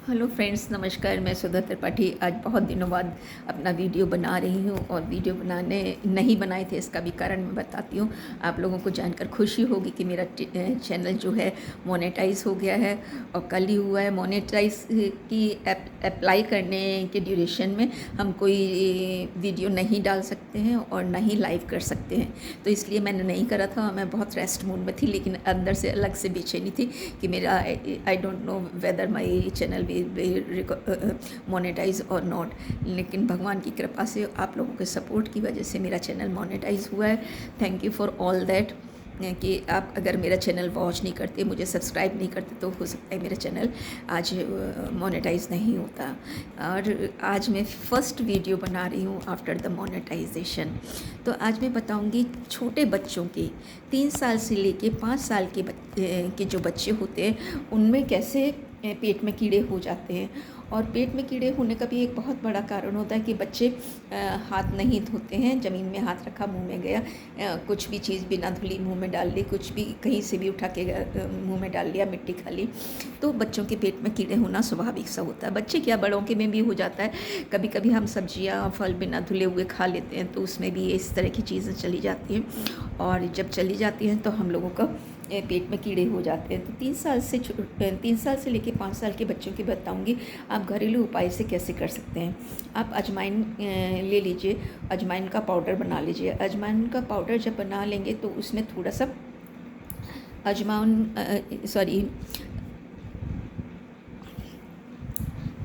Hello friends, नमस्कार। मैं सुधा त्रिपाठी आज बहुत दिनों बाद अपना वीडियो बना रही हूँ और वीडियो बनाने नहीं बनाए थे, इसका भी कारण मैं बताती हूँ। आप लोगों को जानकर खुशी होगी कि मेरा चैनल जो है मोनेटाइज हो गया है और कल ही हुआ है। मोनेटाइज की अप्लाई करने के ड्यूरेशन में हम कोई वीडियो नहीं डाल सकते हैं और ना ही लाइव कर सकते हैं, तो इसलिए मैंने नहीं करा था। मैं बहुत रेस्ट मूड में थी, लेकिन अंदर से अलग से बेचैनी थी कि मेरा I don't know whether my channel monetize और नॉट। लेकिन भगवान की कृपा से, आप लोगों के सपोर्ट की वजह से मेरा चैनल मोनेटाइज हुआ है। Thank you for all that. कि आप अगर मेरा चैनल वॉच नहीं करते, मुझे सब्सक्राइब नहीं करते, तो हो सकता है मेरा चैनल आज मोनेटाइज नहीं होता। और आज मैं फ़र्स्ट वीडियो बना रही हूँ आफ्टर द मोनेटाइजेशन। तो आज मैं बताऊँगी छोटे बच्चों के 3 साल से लेके 5 साल के जो बच्चे होते हैं उनमें कैसे पेट में कीड़े हो जाते हैं। और पेट में कीड़े होने का भी एक बहुत बड़ा कारण होता है कि बच्चे हाथ नहीं धोते हैं। ज़मीन में हाथ रखा, मुंह में गया, कुछ भी चीज़ बिना धुली मुंह में डाल ली, कुछ भी कहीं से भी उठा के मुंह में डाल लिया, मिट्टी खा ली, तो बच्चों के पेट में कीड़े होना स्वाभाविक सा होता है। बच्चे क्या, बड़ों के में भी हो जाता है। कभी कभी हम सब्जियाँ फल बिना धुले हुए खा लेते हैं, तो उसमें भी इस तरह की चीज़ें चली जाती हैं। और जब चली जाती हैं तो हम लोगों का पेट में कीड़े हो जाते हैं। तो 3 साल से लेके 5 साल के बच्चों की बताऊंगी आप घरेलू उपाय से कैसे कर सकते हैं। आप अजवाइन ले लीजिए, अजवाइन का पाउडर बना लीजिए। अजवाइन का पाउडर जब बना लेंगे तो उसमें थोड़ा सा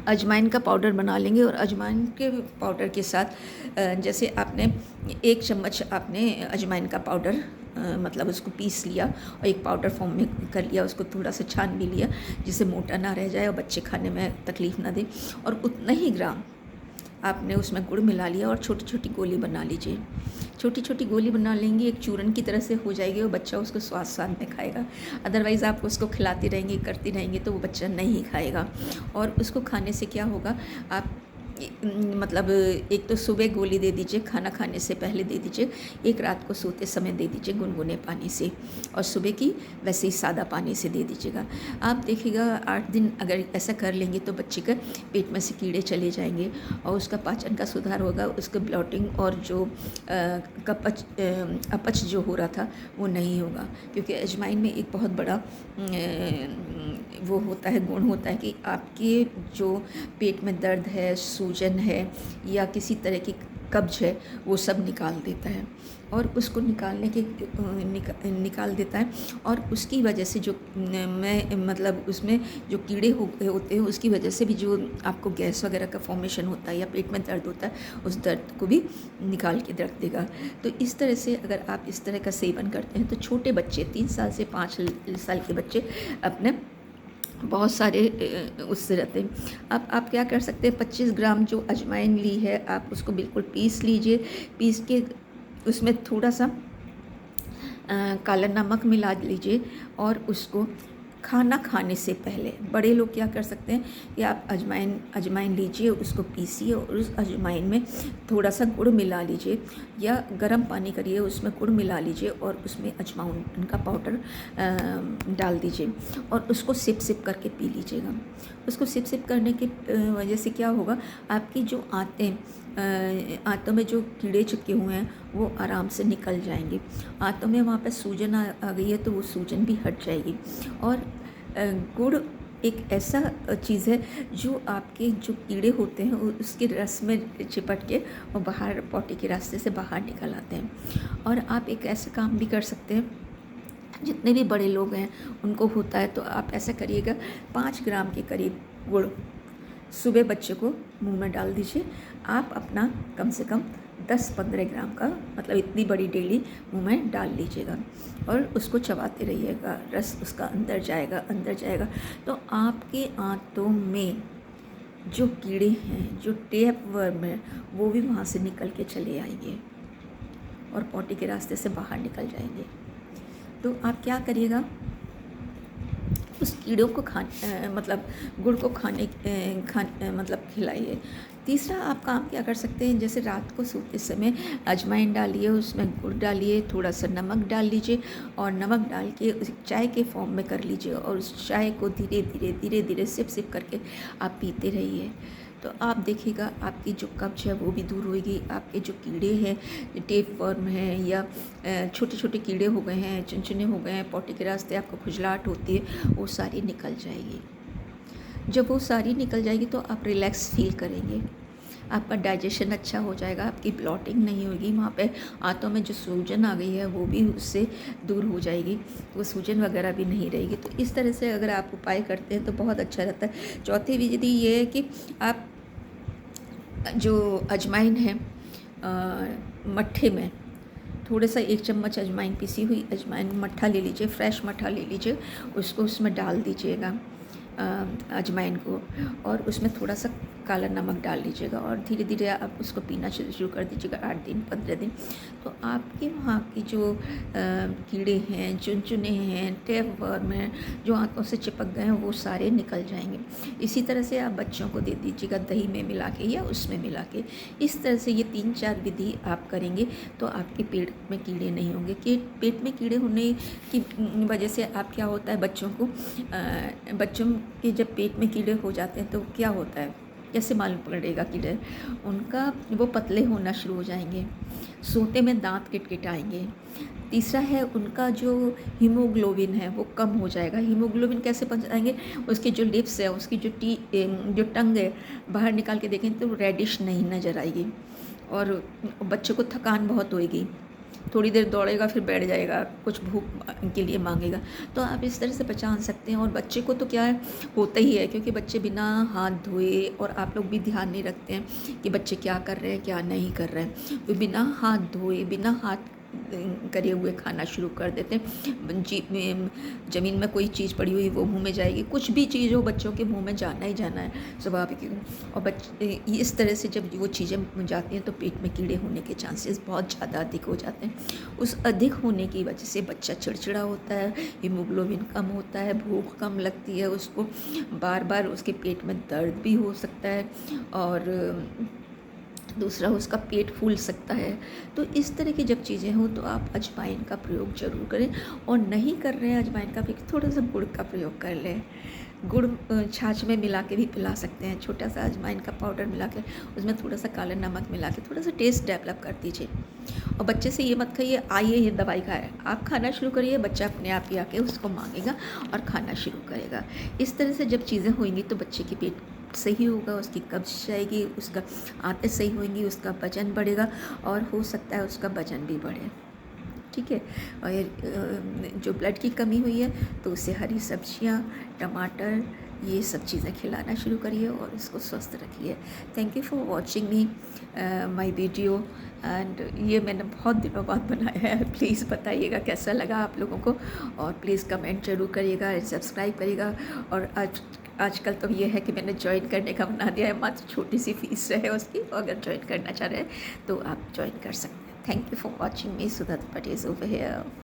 अजवाइन का पाउडर बना लेंगे। और अजवाइन के पाउडर के साथ जैसे आपने 1 चम्मच आपने अजवाइन का पाउडर मतलब उसको पीस लिया और एक पाउडर फॉर्म में कर लिया, उसको थोड़ा सा छान भी लिया जिससे मोटा ना रह जाए और बच्चे खाने में तकलीफ़ ना दे। और उतना ही ग्राम आपने उसमें गुड़ मिला लिया और छोटी छोटी गोली बना लीजिए। छोटी छोटी गोली बना लेंगे, एक चूरन की तरह से हो जाएगी और बच्चा उसको स्वाद स्वाद में खाएगा। अदरवाइज़ आप उसको खिलाती रहेंगे, करती रहेंगे, तो वो बच्चा नहीं खाएगा। और उसको खाने से क्या होगा, आप मतलब एक तो सुबह गोली दे दीजिए, खाना खाने से पहले दे दीजिए, एक रात को सोते समय दे दीजिए गुनगुने पानी से, और सुबह की वैसे ही सादा पानी से दे दीजिएगा। आप देखिएगा 8 दिन अगर ऐसा कर लेंगे तो बच्चे के पेट में से कीड़े चले जाएंगे और उसका पाचन का सुधार होगा। उसका ब्लॉटिंग और जो अपच जो हो रहा था वो नहीं होगा, क्योंकि अजवाइन में एक बहुत बड़ा वो होता है, गुण होता है कि आपके जो पेट में दर्द है, सूजन है या किसी तरह की कब्ज है, वो सब निकाल देता है। और उसको निकाल देता है। और उसकी वजह से जो मैं मतलब उसमें जो कीड़े होते हैं, उसकी वजह से भी जो आपको गैस वगैरह का फॉर्मेशन होता है या पेट में दर्द होता है, उस दर्द को भी निकाल के रख देगा। तो इस तरह से अगर आप इस तरह का सेवन करते हैं तो छोटे बच्चे 3 साल से 5 साल के बच्चे अपने बहुत सारे उससे रहते हैं। अब आप क्या कर सकते हैं, 25 ग्राम जो अजवाइन ली है आप उसको बिल्कुल पीस लीजिए। पीस के उसमें थोड़ा सा काला नमक मिला लीजिए और उसको खाना खाने से पहले, बड़े लोग क्या कर सकते हैं कि आप अजवाइन लीजिए, उसको पीसिए और उस अजवाइन में थोड़ा सा गुड़ मिला लीजिए या गर्म पानी करिए, उसमें गुड़ मिला लीजिए और उसमें अजवाइन का पाउडर डाल दीजिए और उसको सिप सिप करके पी लीजिएगा। उसको सिप सिप करने की वजह से क्या होगा, आपकी जो आंतों में जो कीड़े चिपके हुए हैं वो आराम से निकल जाएंगे। आंतों में वहाँ पर सूजन आ गई है तो वो सूजन भी हट जाएगी। और गुड़ एक ऐसा चीज़ है जो आपके जो कीड़े होते हैं उसके रस में चिपट के वो बाहर पॉटी के रास्ते से बाहर निकल आते हैं। और आप एक ऐसा काम भी कर सकते हैं, जितने भी बड़े लोग हैं उनको होता है, तो आप ऐसा करिएगा 5 ग्राम के करीब गुड़ सुबह बच्चे को मुंह में डाल दीजिए। आप अपना कम से कम 10-15 ग्राम का, मतलब इतनी बड़ी डेली मुंह में डाल लीजिएगा और उसको चबाते रहिएगा। रस उसका अंदर जाएगा तो आपके आंतों में जो कीड़े हैं, जो टेप वर्म है, वो भी वहाँ से निकल के चले आएंगे और पॉटी के रास्ते से बाहर निकल जाएंगे। तो आप क्या करिएगा, उस कीड़ों को मतलब गुड़ को मतलब खिलाइए। तीसरा आप काम क्या कर सकते हैं, जैसे रात को सोते समय अजवाइन डालिए, उसमें गुड़ डालिए, थोड़ा सा नमक डाल लीजिए और नमक डाल के उसे चाय के फॉर्म में कर लीजिए और उस चाय को धीरे धीरे धीरे धीरे सिप सिप करके आप पीते रहिए। तो आप देखिएगा आपकी जो कब्ज है वो भी दूर होगी, आपके जो कीड़े हैं, टेप वर्म है या छोटे छोटे कीड़े हो गए हैं, चुनचुने हो गए हैं, पोटी के रास्ते आपको खुजलाहट होती है, वो सारी निकल जाएगी। जब वो सारी निकल जाएगी तो आप रिलैक्स फील करेंगे, आपका डाइजेशन अच्छा हो जाएगा, आपकी ब्लॉटिंग नहीं होगी, वहाँ पे आंतों में जो सूजन आ गई है वो भी उससे दूर हो जाएगी, वो सूजन वगैरह भी नहीं रहेगी। तो इस तरह से अगर आप उपाय करते हैं तो बहुत अच्छा रहता है। चौथी विधि ये है कि आप जो अजवाइन है मट्ठे में थोड़ा सा 1 चम्मच अजवाइन, पिसी हुई अजवाइन मट्ठा ले लीजिए, फ्रेश मट्ठा ले लीजिए, उसको उसमें डाल दीजिएगा अजवाइन को, और उसमें थोड़ा सा काला नमक डाल लीजिएगा और धीरे धीरे आप उसको पीना शुरू कर दीजिएगा 8 दिन 15 दिन। तो आपके वहाँ की जो कीड़े हैं, चुनचुने हैं, टैप वर्म हैं, जो आंतों से चिपक गए हैं वो सारे निकल जाएंगे। इसी तरह से आप बच्चों को दे दीजिएगा दही में मिला के या उसमें मिला के। इस तरह से ये 3-4 विधि आप करेंगे तो आपके पेट में कीड़े नहीं होंगे। कि पेट में कीड़े होने की वजह से आप क्या होता है, बच्चों के जब पेट में कीड़े हो जाते हैं तो क्या होता है, कैसे मालूम पड़ेगा कीड़े, उनका वो पतले होना शुरू हो जाएंगे, सोते में दांत किटकिटाएंगे। तीसरा है उनका जो हीमोग्लोबिन है वो कम हो जाएगा। हीमोग्लोबिन कैसे पहुँचाएंगे, उसके जो लिप्स है, उसकी जो टंग है बाहर निकाल के देखें तो रेडिश नहीं नज़र आएगी और बच्चे को थकान बहुत होएगी, थोड़ी देर दौड़ेगा फिर बैठ जाएगा, कुछ भूख के लिए मांगेगा। तो आप इस तरह से पहचान सकते हैं। और बच्चे को तो क्या है, होता ही है, क्योंकि बच्चे बिना हाथ धोए, और आप लोग भी ध्यान नहीं रखते हैं कि बच्चे क्या कर रहे हैं क्या नहीं कर रहे हैं, तो बिना हाथ धोए बिना हाथ करे हुए खाना शुरू कर देते हैं। ज़मीन में कोई चीज़ पड़ी हुई वो मुंह में जाएगी, कुछ भी चीज़ हो बच्चों के मुंह में जाना ही जाना है स्वाभाविक। और बच्चे इस तरह से जब वो चीज़ें जाती हैं तो पेट में कीड़े होने के चांसेस बहुत ज़्यादा अधिक हो जाते हैं। उस अधिक होने की वजह से बच्चा चिड़चिड़ा होता है, हीमोग्लोबिन कम होता है, भूख कम लगती है उसको, बार बार उसके पेट में दर्द भी हो सकता है, और दूसरा उसका पेट फूल सकता है। तो इस तरह की जब चीज़ें हों तो आप अजवाइन का प्रयोग ज़रूर करें, और नहीं कर रहे हैं अजवाइन का प्रयोग, थोड़ा सा गुड़ का प्रयोग कर लें। गुड़ छाछ में मिला के भी पिला सकते हैं, छोटा सा अजवाइन का पाउडर मिला के उसमें थोड़ा सा काला नमक मिला के थोड़ा सा टेस्ट डेवलप कर दीजिए। और बच्चे से ये मत कहिए आइए ये दवाई खाए, आप खाना शुरू करिए, बच्चा अपने आप ही आके उसको मांगेगा और खाना शुरू करेगा। इस तरह से जब चीज़ें होंगी तो बच्चे की पेट सही होगा, उसकी कब्ज जाएगी, उसका आंतें सही होंगी, उसका वजन बढ़ेगा और हो सकता है उसका वजन भी बढ़े। ठीक है। और जो ब्लड की कमी हुई है तो उसे हरी सब्जियां, टमाटर, ये सब चीज़ें खिलाना शुरू करिए और उसको स्वस्थ रखिए। Thank you for watching me my video, and ये मैंने बहुत दिनों बाद बनाया है। प्लीज़ बताइएगा कैसा लगा आप लोगों को, और प्लीज़ कमेंट जरूर करिएगा, सब्सक्राइब करिएगा। और आजकल तो ये है कि मैंने ज्वाइन करने का बना दिया है, मात्र छोटी सी फीस है उसकी, तो अगर ज्वाइन करना चाह रहे हैं तो आप ज्वाइन कर सकते हैं। Thank you for watching me, Sudha Tripathi is over here.